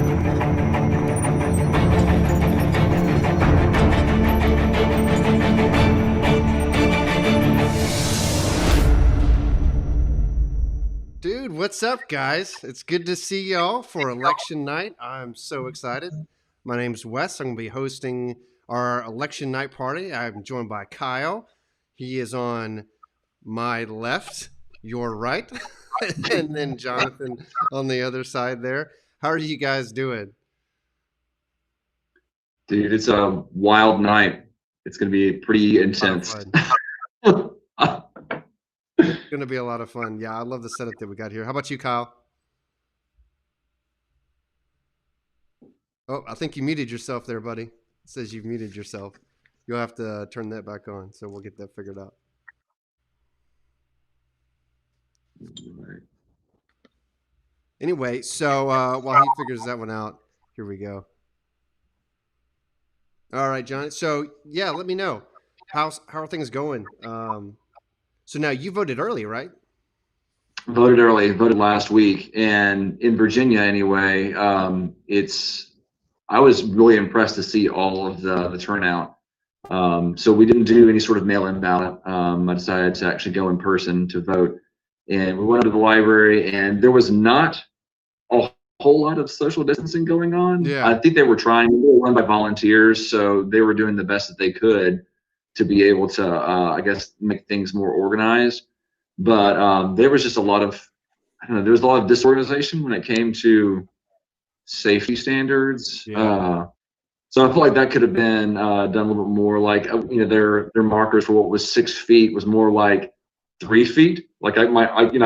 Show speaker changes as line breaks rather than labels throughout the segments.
Dude, what's up, guys? It's good to see y'all for election night. I'm so excited. My name's Wes. I'm going to be hosting our election night party. I'm joined by Kyle. He is on my left, your right, and then Jonathan on the other side there. How are you guys doing?
Dude, it's a wild night. It's going to be pretty
A lot of
intense.
fun. It's going to be a lot of fun. Yeah, I love the setup that we got here. How about you, Kyle? Oh, I think you muted yourself there, buddy. It says you've muted yourself. You'll have to turn that back on, so we'll get that figured out. Anyway, so while he figures that one out, here we go. All right, John. So yeah, let me know how are things going. So now you voted early, right?
Voted early, voted last week, and in Virginia anyway, I was really impressed to see all of the turnout. So we didn't do any sort of mail-in ballot. I decided to actually go in person to vote, and we went to the library, and there was not a whole lot of social distancing going on.
Yeah.
I think they were trying. They were run by volunteers, so they were doing the best that they could to be able to, I guess, make things more organized. But there was just a lot of, I don't know, there was a lot of disorganization when it came to safety standards.
Yeah.
So I feel like that could have been done a little bit more. Like, their markers for what was 6 feet was more like 3 feet. Like I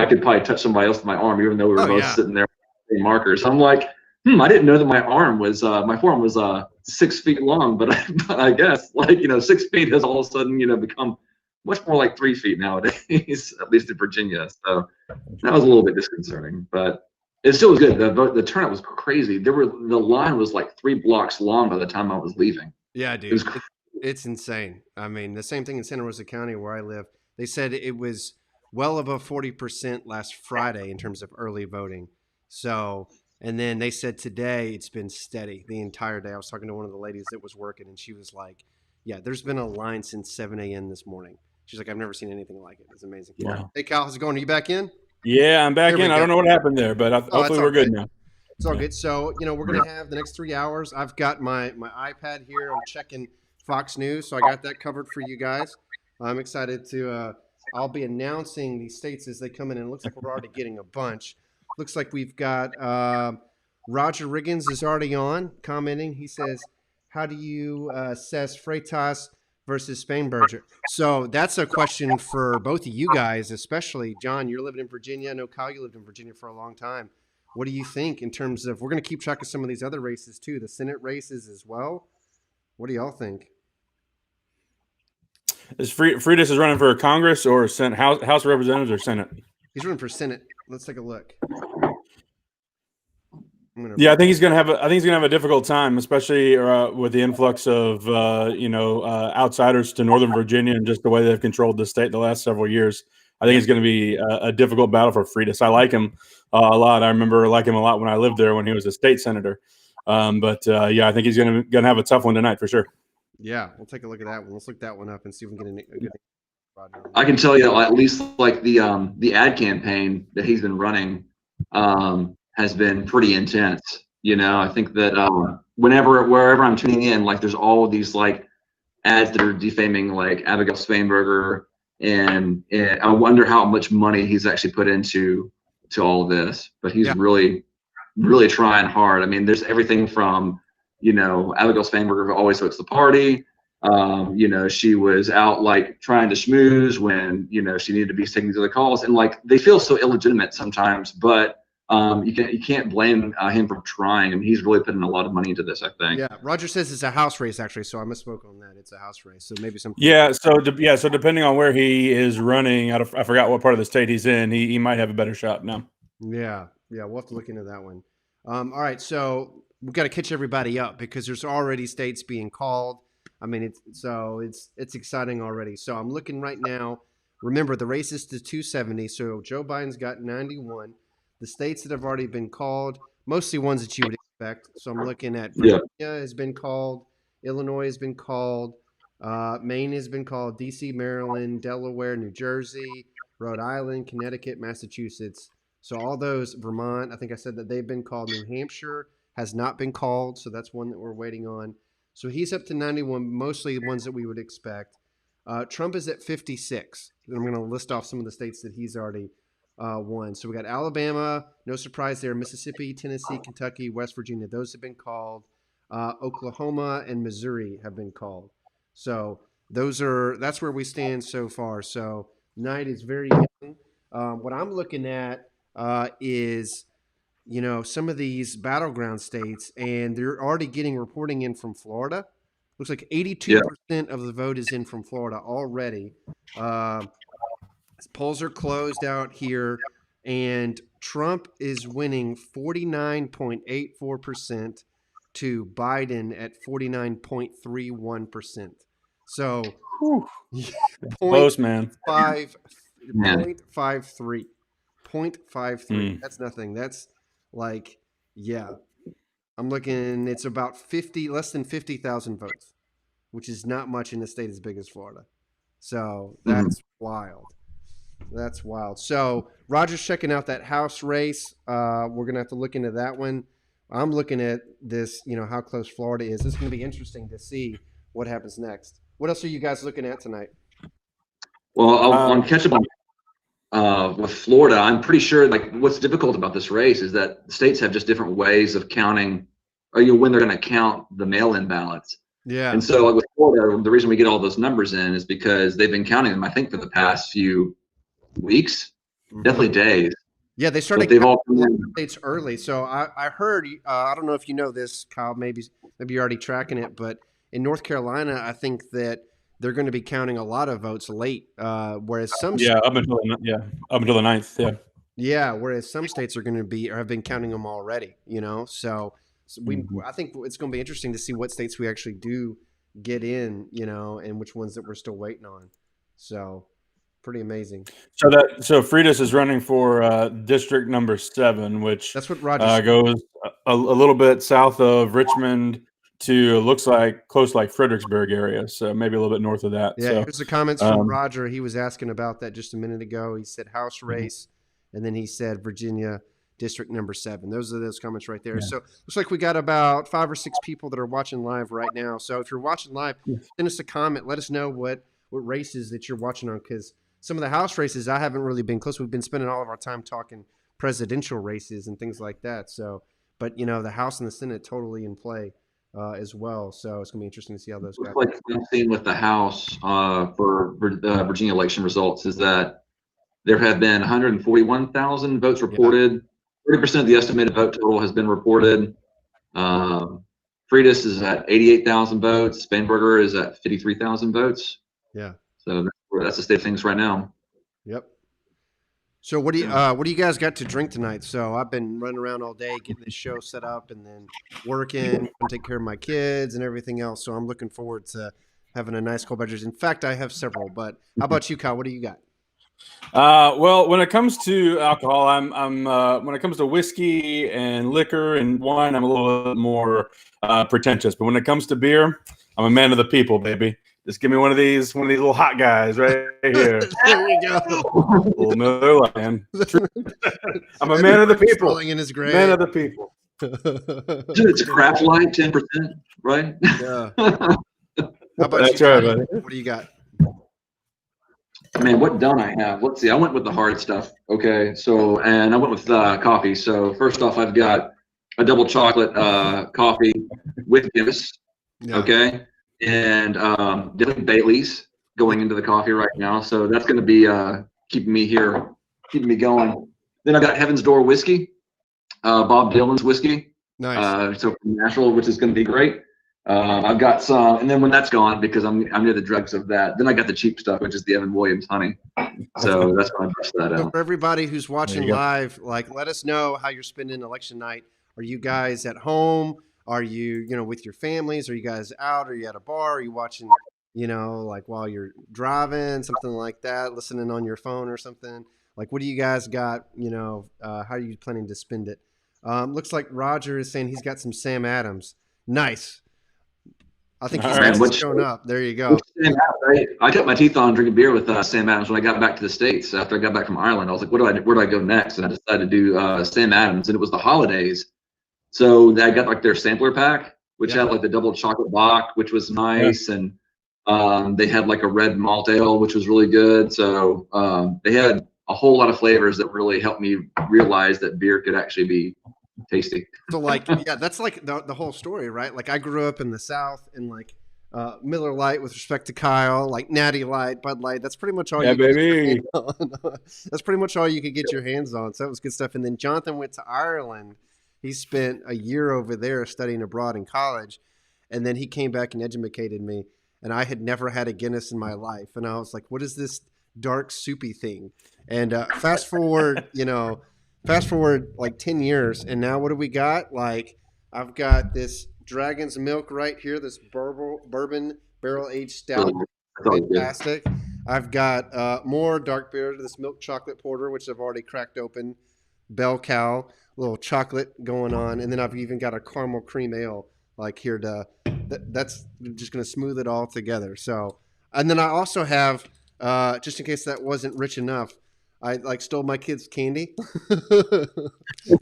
could probably touch somebody else with my arm, even though we were both sitting there with markers. I'm like, I didn't know that my forearm was 6 feet long, but I guess 6 feet has all of a sudden become much more like 3 feet nowadays, at least in Virginia. So that was a little bit disconcerting, but it still was good. The turnout was crazy. The line was like 3 blocks long by the time I was leaving.
Yeah, dude. It's insane. I mean, the same thing in Santa Rosa County where I live. They said it was well above 40% last Friday in terms of early voting. So, and then they said today it's been steady the entire day. I was talking to one of the ladies that was working, and she was like, yeah, there's been a line since 7 a.m. this morning. She's like, I've never seen anything like it. It's amazing.
Wow.
Hey, Cal, how's it going? Are you back in?
Yeah, I'm back in. I don't know what happened there, but hopefully we're good now.
It's all good. So, we're going to have the next 3 hours. I've got my iPad here. I'm checking Fox News, so I got that covered for you guys. I'm excited to I'll be announcing these states as they come in, and it looks like we're already getting a bunch. Looks like we've got Roger Riggins is already on, commenting. He says, how do you assess Freitas versus Spainberger? So that's a question for both of you guys, especially John. You're living in Virginia. I know Kyle, you lived in Virginia for a long time. What do you think in terms of, we're going to keep track of some of these other races too, the Senate races as well. What do y'all think?
Is Freitas is running for Congress or Senate, House of Representatives or Senate?
He's running for Senate. Let's take a look.
Yeah, I think he's gonna have a difficult time, especially with the influx of outsiders to Northern Virginia and just the way they've controlled the state the last several years. I think it's going to be a difficult battle for Freitas. I like him a lot. I remember liking him a lot when I lived there when he was a state senator. I think he's going to have a tough one tonight for sure.
Yeah, we'll take a look at that one. Let's look that one up and see if we can get a good.
I can tell you, at least like the ad campaign that he's been running has been pretty intense. I think that wherever I'm tuning in, like there's all of these like ads that are defaming like Abigail Spanberger, and I wonder how much money he's actually put into all of this. But he's really, really trying hard. I mean, there's everything from Abigail Spanberger always votes the party. She was out like trying to schmooze when she needed to be taking to the calls, and like they feel so illegitimate sometimes, but you can't blame him for trying. I mean, he's really putting a lot of money into this, I think.
Yeah, Roger says it's a house race actually, so I misspoke on that. It's a house race, so maybe some.
Yeah, so depending on where he is running, I forgot what part of the state he's in. He might have a better shot now.
Yeah, we'll have to look into that one. All right, so we've got to catch everybody up because there's already states being called. I mean, it's exciting already. So I'm looking right now. Remember, the race is to 270, so Joe Biden's got 91. The states that have already been called, mostly ones that you would expect. So I'm looking at
Yeah.
Virginia has been called, Illinois has been called, Maine has been called, D.C., Maryland, Delaware, New Jersey, Rhode Island, Connecticut, Massachusetts. So all those, Vermont, I think I said that they've been called. New Hampshire has not been called, so that's one that we're waiting on. So he's up to 91, mostly the ones that we would expect. Trump is at 56. And I'm going to list off some of the states that he's already won. So we got Alabama, no surprise there. Mississippi, Tennessee, Kentucky, West Virginia, those have been called. Oklahoma and Missouri have been called. So that's where we stand so far. So night is very young. What I'm looking at is some of these battleground states, and they're already getting reporting in from Florida. Looks like 82% of the vote is in from Florida already. Polls are closed out here, and Trump is winning 49.84% to Biden at 49.31%. So,
close, man.
0.53. 0.53. That's nothing. That's like, yeah. I'm looking, it's about less than 50,000 votes, which is not much in a state as big as Florida. So that's wild. That's wild. So Roger's checking out that House race. We're going to have to look into that one. I'm looking at this, how close Florida is. It's going to be interesting to see what happens next. What else are you guys looking at tonight?
Well, on catch up with Florida, I'm pretty sure like what's difficult about this race is that the states have just different ways of counting, or when they're going to count the mail-in ballots.
Yeah.
And so like with Florida, the reason we get all those numbers in is because they've been counting them, I think, for the past few weeks, definitely days.
Yeah, they started
they've all
states early. So I heard, I don't know if you know this, Kyle, maybe you're already tracking it, but in North Carolina, I think that they're going to be counting a lot of votes late, whereas some
up until the 9th,
yeah, whereas some states are going to have been counting them already, So I think it's going to be interesting to see what states we actually do get in, and which ones that we're still waiting on. So pretty amazing.
So Freitas is running for district number 7, which
that's what Roger
goes a little bit south of Richmond to looks like close like Fredericksburg area, so maybe a little bit north of that.
Yeah,
so,
here's the comments from Roger. He was asking about that just a minute ago. He said House race, and then he said Virginia district number 7. Those are those comments right there. Yeah. So looks like we got about 5 or 6 people that are watching live right now. So if you're watching live, send us a comment. Let us know what races that you're watching on, because some of the House races I haven't really been close. We've been spending all of our time talking presidential races and things like that. So, but the House and the Senate totally in play as well. So it's gonna be interesting to see how those go.
Like I'm seeing with the House for the Virginia election results is that there have been 141,000 votes reported. 30% of the estimated vote total has been reported. Freitas is at 88,000 votes. Spanberger is at 53,000 votes.
Yeah.
So that's the state of things right now.
Yep. So what do you guys got to drink tonight? So I've been running around all day getting this show set up and then working and take care of my kids and everything else. So I'm looking forward to having a nice cold beverage. In fact, I have several. But how about you, Kyle? What do you got?
Well, when it comes to alcohol, I'm when it comes to whiskey and liquor and wine, I'm a little bit more pretentious. But when it comes to beer, I'm a man of the people, baby. Just give me one of these little hot guys right here.
There you go.
Little Miller Lite, man. I'm a man of the people.
In his grave.
Man of the people.
It's craft light, 10%, right?
Yeah. How about
That's
you,
right, buddy.
What do you got?
Man, what don't I have? Let's see. I went with the hard stuff. Okay. So, and I went with coffee. So first off, I've got a double chocolate coffee with Guinness. Yeah. Okay. And definitely Bailey's going into the coffee right now. So that's going to be keeping me going. Then I got Heaven's Door whiskey, Bob Dylan's whiskey.
Nice.
So from Nashville, which is going to be great. I've got some, and then when that's gone, because I'm near the dregs of that, then I got the cheap stuff, which is the Evan Williams honey. So that's when I bust that out.
For everybody who's watching live, let us know how you're spending election night. Are you guys at home? Are you, with your families? Are you guys out? Are you at a bar? Are you watching, while you're driving, something like that, listening on your phone or something? What do you guys got? How are you planning to spend it? Looks like Roger is saying he's got some Sam Adams. Nice. I think
All
he's
right.
actually showing up. There you go.
Sam Adams, I cut my teeth on drinking beer with Sam Adams when I got back to the States after I got back from Ireland. I was like, where do I go next? And I decided to do Sam Adams, and it was the holidays. So I got like their sampler pack, which
Yeah.
had like the double chocolate bock, which was nice, and they had like a red malt ale, which was really good. So they had a whole lot of flavors that really helped me realize that beer could actually be tasty.
So like, yeah, that's like the whole story, right? Like I grew up in the South and like Miller Lite with respect to Kyle, like Natty Light, Bud Light. That's pretty much all
Yeah,
you could get your
baby.
hands on. That's pretty much all you could get your hands on. So that was good stuff. And then Jonathan went to Ireland. He spent a year over there studying abroad in college. And then he came back and educated me. And I had never had a Guinness in my life. And I was like, what is this dark soupy thing? And fast forward like 10 years. And now what do we got? Like I've got this Dragon's Milk right here, this bourbon barrel-aged stout. Fantastic. I've got more dark beer, this milk chocolate porter, which I've already cracked open. Bell Cow, little chocolate going on. And then I've even got a caramel cream ale like here to that's just going to smooth it all together. So, and then I also have, just in case that wasn't rich enough, I like stole my kids' candy. We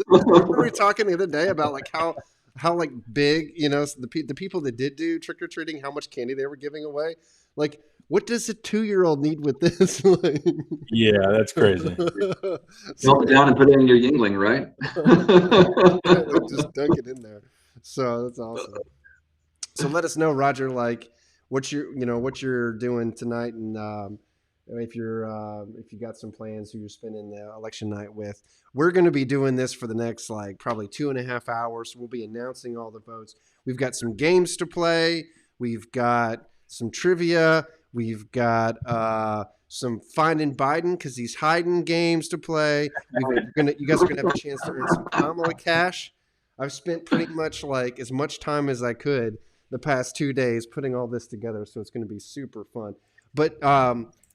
were talking the other day about like how like big, you know, the people that did do trick or treating, how much candy they were giving away. Like, what does a 2-year-old need with this? Like,
Yeah, that's crazy.
Melt it down and put it in your Yingling, right?
like, just dunk it in there. So that's awesome. So let us know, Roger, like what you're doing tonight, and if you got some plans who you're spending the election night with. We're going to be doing this for the next like probably 2.5 hours. We'll be announcing all the votes. We've got some games to play. We've got some trivia. We've got some finding Biden because he's hiding games to play. You guys are gonna have a chance to earn some Kamala cash. I've spent pretty much like as much time as I could the past 2 days putting all this together, so it's going to be super fun. But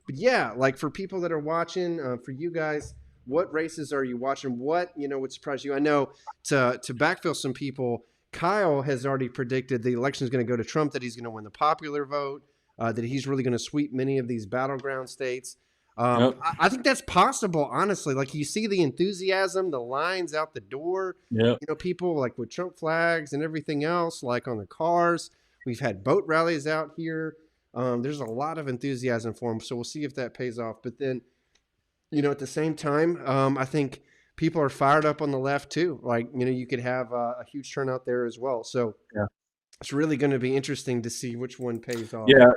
yeah, like for people that are watching, for you guys, what races are you watching? What would surprise you? I know to backfill some people, Kyle has already predicted the election is going to go to Trump, that he's going to win the popular vote, that he's really going to sweep many of these battleground states.
Yep.
I think that's possible, honestly. Like you see the enthusiasm, the lines out the door.
Yeah.
People like with Trump flags and everything else, like on the cars. We've had boat rallies out here. There's a lot of enthusiasm for him, so we'll see if that pays off. But then, at the same time, I think people are fired up on the left too. Like, you could have a huge turnout there as well. So
Yeah.
It's really going to be interesting to see which one pays off.
Yeah.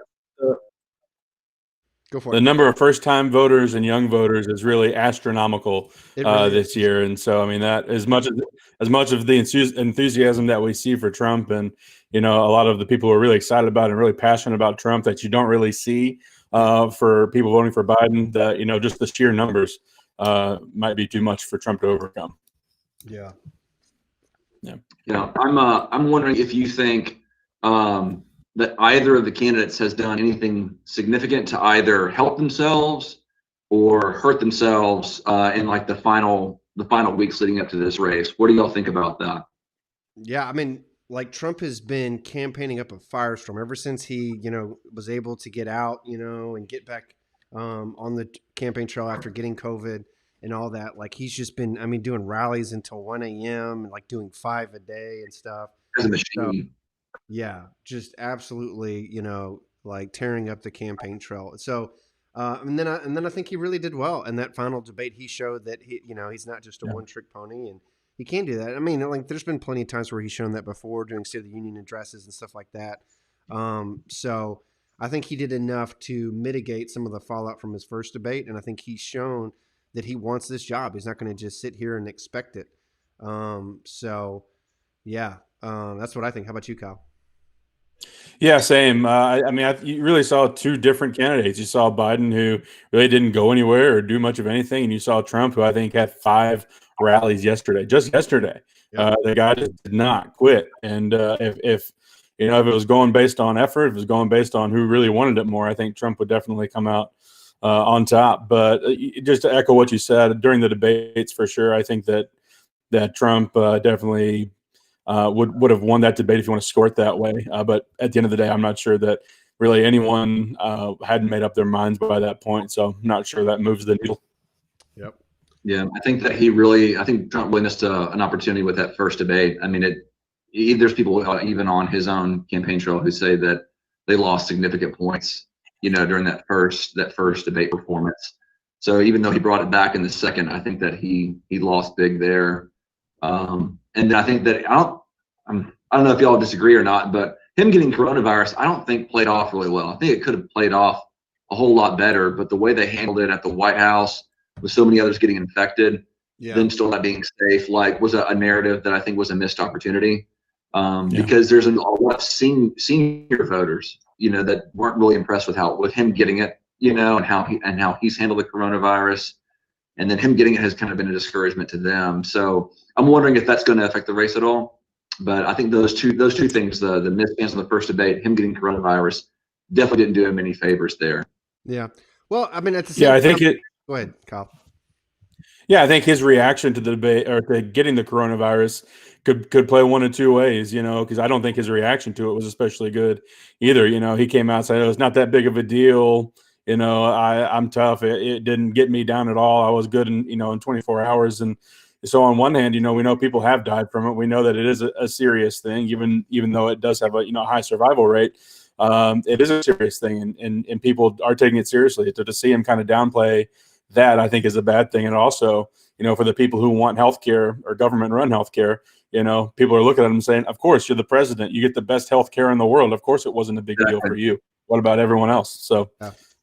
Go for
The
it.
number of first-time voters and young voters is really astronomical
It really
this
is.
year, and so I mean that as much of the enthusiasm that we see for Trump, and a lot of the people who are really excited about and really passionate about Trump that you don't really see for people voting for Biden. That just the sheer numbers might be too much for Trump to overcome.
Yeah.
Yeah, I'm wondering if you think that either of the candidates has done anything significant to either help themselves or hurt themselves in like the final weeks leading up to this race. What do y'all think about that?
Yeah, I mean, like Trump has been campaigning up a firestorm ever since he, was able to get out, and get back on the campaign trail after getting COVID and all that. Like he's just been, doing rallies until 1 a.m. and like doing 5 a day and stuff.
As a machine.
Yeah, just absolutely, like tearing up the campaign trail. So, and then I think he really did well in that final debate. He showed that he's not just a one-trick pony, and he can do that. I mean, like there's been plenty of times where he's shown that before during State of the Union addresses and stuff like that. So I think he did enough to mitigate some of the fallout from his first debate, and I think he's shown that he wants this job. He's not going to just sit here and expect it. So yeah, that's what I think. How about you, Kyle?
Yeah, same. You really saw two different candidates. You saw Biden, who really didn't go anywhere or do much of anything, and you saw Trump, who I think had 5 rallies just yesterday.
Yeah.
The guy just did not quit. And if it was going based on effort, if it was going based on who really wanted it more, I think Trump would definitely come out on top. But just to echo what you said during the debates, for sure, I think that that Trump definitely would have won that debate if you want to score it that way. But at the end of the day, I'm not sure that really anyone hadn't made up their minds by that point. So I'm not sure that moves the needle.
Yep.
Yeah, I think Trump witnessed an opportunity with that first debate. I mean, there's people even on his own campaign trail who say that they lost significant points, during that first debate performance. So even though he brought it back in the second, I think that he lost big there. And I think that I don't know if y'all disagree or not, but him getting coronavirus, I don't think played off really well. I think it could have played off a whole lot better, but the way they handled it at the White House with so many others getting infected, them still not being safe, was a narrative that I think was a missed opportunity. Because there's a lot of senior voters, that weren't really impressed with him getting it, and how he's handled the coronavirus, and then him getting it has kind of been a discouragement to them. So I'm wondering if that's going to affect the race at all. But I think those two things, the missed chance on the first debate, him getting coronavirus, definitely didn't do him any favors there.
Yeah. Well, I mean, at the same
I
time,
think
go ahead, Kyle.
Yeah, I think his reaction to the debate or to getting the coronavirus could play one of two ways, because I don't think his reaction to it was especially good either. He came out and said, "Oh, it's not that big of a deal. I'm tough. It didn't get me down at all. I was good in 24 hours." And so on one hand, we know people have died from it. We know that it is a serious thing, even though it does have a high survival rate. It is a serious thing, and people are taking it seriously. To see him kind of downplay that, I think, is a bad thing. And also, for the people who want healthcare or government-run healthcare, people are looking at him saying, "Of course, you're the president. You get the best healthcare in the world. Of course, it wasn't a big deal for you. What about everyone else?" So,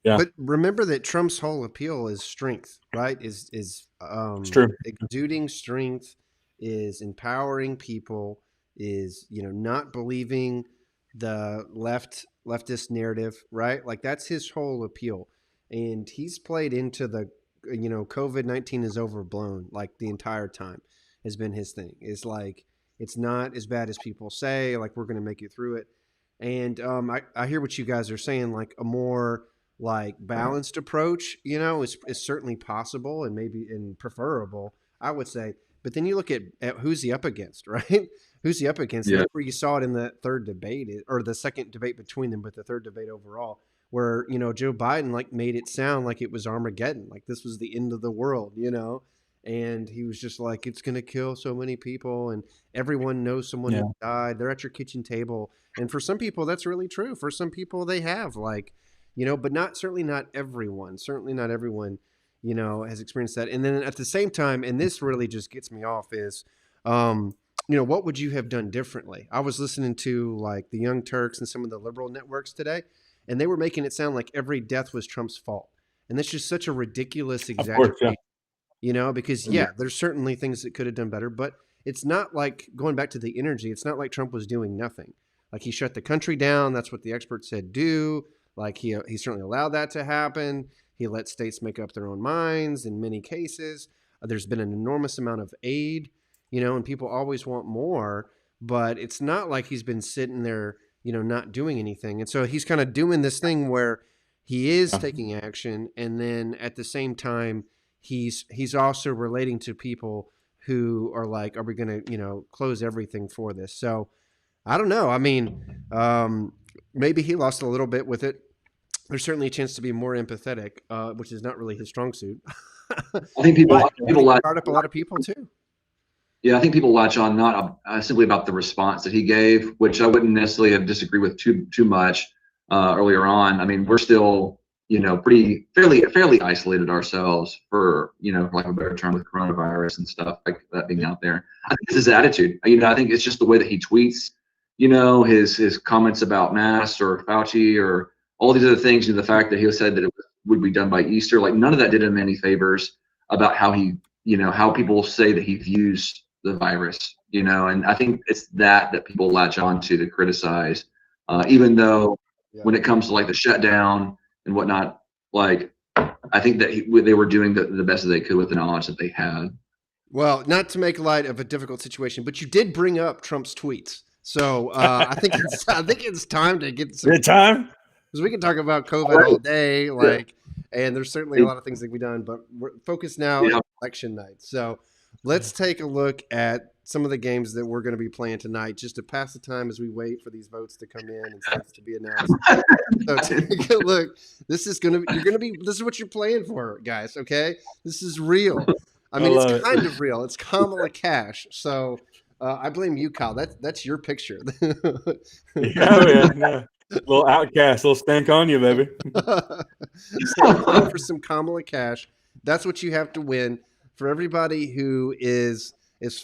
yeah.
But remember that Trump's whole appeal is strength, right? Is
It's true.
exuding strength, is empowering people, is not believing the leftist narrative, right? Like that's his whole appeal, and he's played into the COVID-19 is overblown like the entire time has been his thing. It's like it's not as bad as people say. Like we're going to make it through it, and I hear what you guys are saying. Like a more like balanced approach, is certainly possible and maybe preferable, I would say. But then you look at who's he up against, right? Who's he up against?
Yeah.
That's where you saw it in the third debate or the second debate between them, but the third debate overall, where, Joe Biden like made it sound like it was Armageddon, like this was the end of the world, and he was just like, it's going to kill so many people and everyone knows someone who died. They're at your kitchen table. And for some people, that's really true. For some people, they have but certainly not everyone, has experienced that. And then at the same time, and this really just gets me off is, what would you have done differently? I was listening to like the Young Turks and some of the liberal networks today, and they were making it sound like every death was Trump's fault. And that's just such a ridiculous exaggeration, because there's certainly things that could have done better, but it's not like going back to the energy. It's not like Trump was doing nothing. Like he shut the country down. That's what the experts said do. Like he certainly allowed that to happen. He let states make up their own minds in many cases. There's been an enormous amount of aid, and people always want more, but it's not like he's been sitting there, not doing anything. And so he's kind of doing this thing where he is taking action, and then at the same time, he's also relating to people who are like, are we going to, close everything for this? So I don't know. I mean, maybe he lost a little bit with it. There's certainly a chance to be more empathetic, which is not really his strong suit.
I think people
brought up a lot of people too.
Yeah, I think people latch on not simply about the response that he gave, which I wouldn't necessarily have disagreed with too much earlier on. I mean, we're still fairly isolated ourselves for lack of a better term, with coronavirus and stuff like that being out there. I think it's his attitude. I think it's just the way that he tweets. His comments about masks or Fauci or all these other things, the fact that he said that it would be done by Easter, like none of that did him any favors about how he, how people say that he views the virus, and I think it's that people latch on to criticize, even though when it comes to like the shutdown and whatnot, like I think that they were doing the best that they could with the knowledge that they had.
Well, not to make light of a difficult situation, but you did bring up Trump's tweets. So I think it's time to get some
time,
because we can talk about COVID all day, and there's certainly a lot of things that can be done, but we're focused now on election night. So let's take a look at some of the games that we're going to be playing tonight, just to pass the time as we wait for these votes to come in and states to be announced. So take a look. This is what you're playing for, guys. Okay, this is real. I mean, it's kind of real. It's Kamala Cash. So I blame you, Kyle. That's your picture.
Yeah. Little outcast, little stank on you, baby.
So we're playing for some Kamala Cash. That's what you have to win. For everybody who is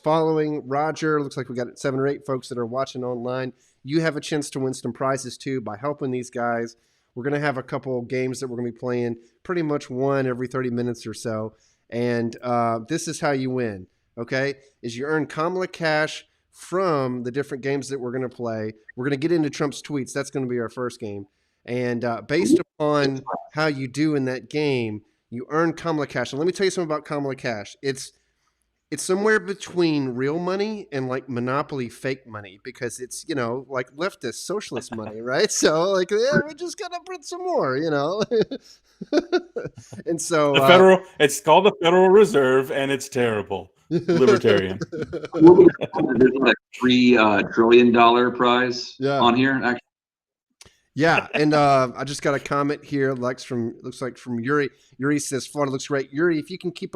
following Roger, looks like we got 7 or 8 folks that are watching online. You have a chance to win some prizes too by helping these guys. We're going to have a couple games that we're going to be playing, pretty much one every 30 minutes or so. And this is how you win, okay? Is you earn Kamala Cash from the different games that we're going to play. We're going to get into Trump's tweets. That's going to be our first game. And based upon how you do in that game, you earn Kamala Cash. And let me tell you something about Kamala Cash. It's somewhere between real money and like Monopoly fake money, because it's, like leftist socialist money, right? So like, yeah, we just got to print some more, And so
it's called the Federal Reserve, and it's terrible. Libertarian.
There's like a $3 trillion prize on here, actually.
Yeah, and I just got a comment here. Looks like from Yuri. Yuri says Florida looks great. Yuri, if you can keep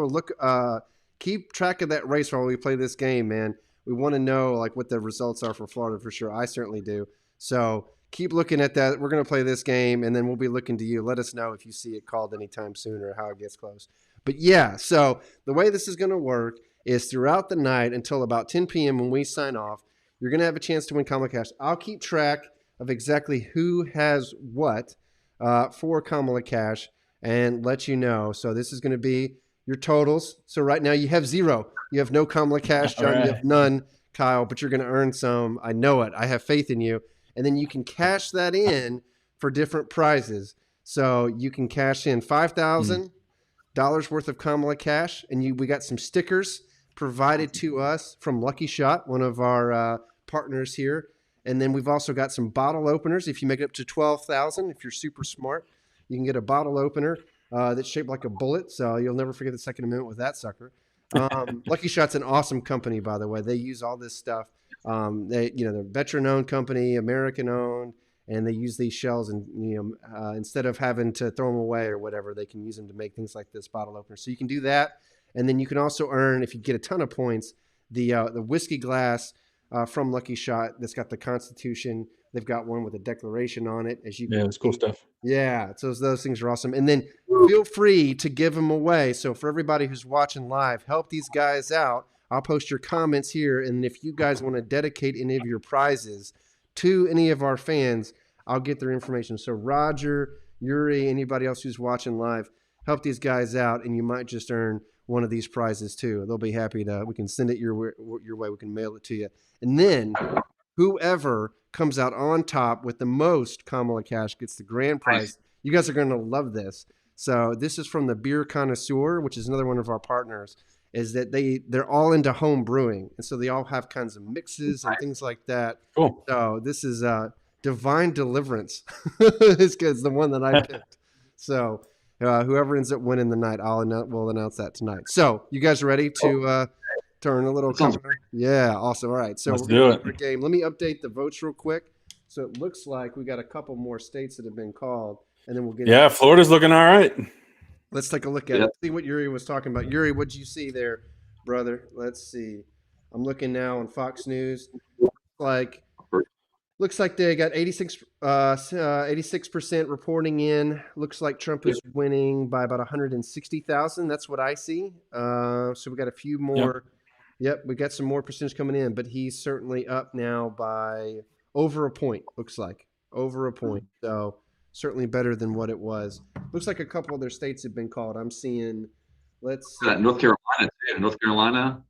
track of that race while we play this game, man. We want to know like what the results are for Florida for sure. I certainly do. So keep looking at that. We're going to play this game, and then we'll be looking to you. Let us know if you see it called anytime soon or how it gets close. But yeah, so the way this is going to work is throughout the night until about 10 p.m. when we sign off, you're going to have a chance to win Kamala Cash. I'll keep track of exactly who has what for Kamala Cash and let you know. So this is going to be your totals. So right now you have 0. You have no Kamala Cash, John. Right. You have none, Kyle, but you're going to earn some. I know it. I have faith in you. And then you can cash that in for different prizes. So you can cash in $5,000 worth of Kamala Cash, and we got some stickers provided to us from Lucky Shot, one of our partners here. And then we've also got some bottle openers. If you make it up to 12,000, if you're super smart, you can get a bottle opener that's shaped like a bullet. So you'll never forget the Second Amendment with that sucker. Lucky Shot's an awesome company, by the way. They use all this stuff. They're veteran-owned company, American-owned, and they use these shells, and instead of having to throw them away or whatever, they can use them to make things like this bottle opener. So you can do that, and then you can also earn, if you get a ton of points, the whiskey glass from Lucky Shot that's got the Constitution. They've got one with a declaration on it.
It's cool stuff.
Yeah, so those things are awesome. And then feel free to give them away. So for everybody who's watching live, help these guys out. I'll post your comments here, and if you guys want to dedicate any of your prizes to any of our fans, I'll get their information. So Roger, Yuri, anybody else who's watching live, help these guys out, and you might just earn one of these prizes too. They'll be happy we can send it your way. We can mail it to you. And then whoever comes out on top with the most Kamala Cash gets the grand prize. You guys are going to love this. So this is from the Beer Connoisseur, which is another one of our partners, is that they're all into home brewing. And so they all have kinds of mixes and things like that.
Cool.
So this is Divine Deliverance. It's the one that I picked. So whoever ends up winning the night, we'll announce that tonight. So you guys are ready to turn a little? Yeah, awesome. All right, so
let's do it.
Our game. Let me update the votes real quick. So it looks like we got a couple more states that have been called, and then we'll get.
Yeah, Florida's looking all right.
Let's take a look at it. See what Yuri was talking about. Yuri, what'd you see there, brother? Let's see. I'm looking now on Fox News. Looks like they got 86% reporting in. Looks like Trump is winning by about 160,000. That's what I see. So we got a few more. Yep, we got some more percentage coming in, but he's certainly up now by over a point. Looks like over a point. So certainly better than what it was. Looks like a couple other states have been called. I'm seeing. Let's see.
North Carolina too. North Carolina,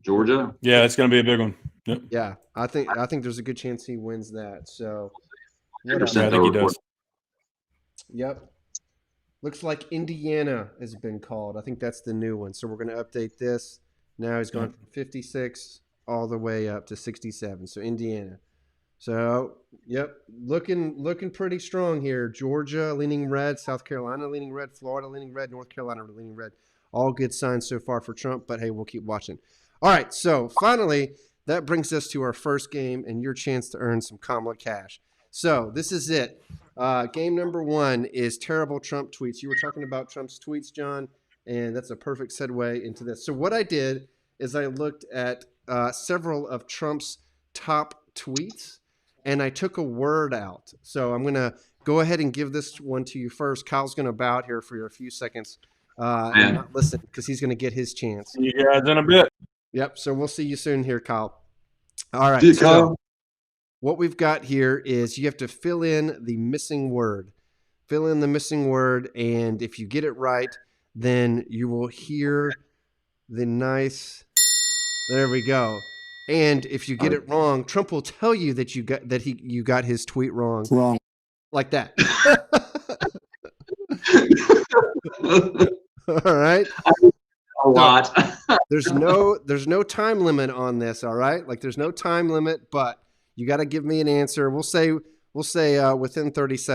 Georgia.
Yeah, it's going to be a big one. Yep.
Yeah, I think there's a good chance he wins that. So,
I think he does.
Yep. Looks like Indiana has been called. I think that's the new one. So we're going to update this. Now he's gone from 56 all the way up to 67. So Indiana. So, yep, looking pretty strong here. Georgia leaning red, South Carolina leaning red, Florida leaning red, North Carolina leaning red. All good signs so far for Trump, but hey, we'll keep watching. All right, so finally, that brings us to our first game and your chance to earn some Kamala cash. So this is it. Game number 1 is terrible Trump tweets. You were talking about Trump's tweets, John, and that's a perfect segue into this. So what I did is I looked at several of Trump's top tweets, and I took a word out. So I'm going to go ahead and give this one to you first. Kyle's going to bow out here for a few seconds and not listen because he's going to get his chance.
See you guys in a bit.
Yep. So we'll see you soon here, Kyle. All right.
See you,
so
Kyle.
what we've got here is you have to fill in the missing word. Fill in the missing word, and if you get it right, then you will hear the nice. There we go. And if you get it wrong, Trump will tell you that you got his tweet wrong.
Wrong.
Like that. All right.
A lot.
There's no time limit on this, all right? Like there's no time limit, but you got to give me an answer. We'll say within 30 seconds.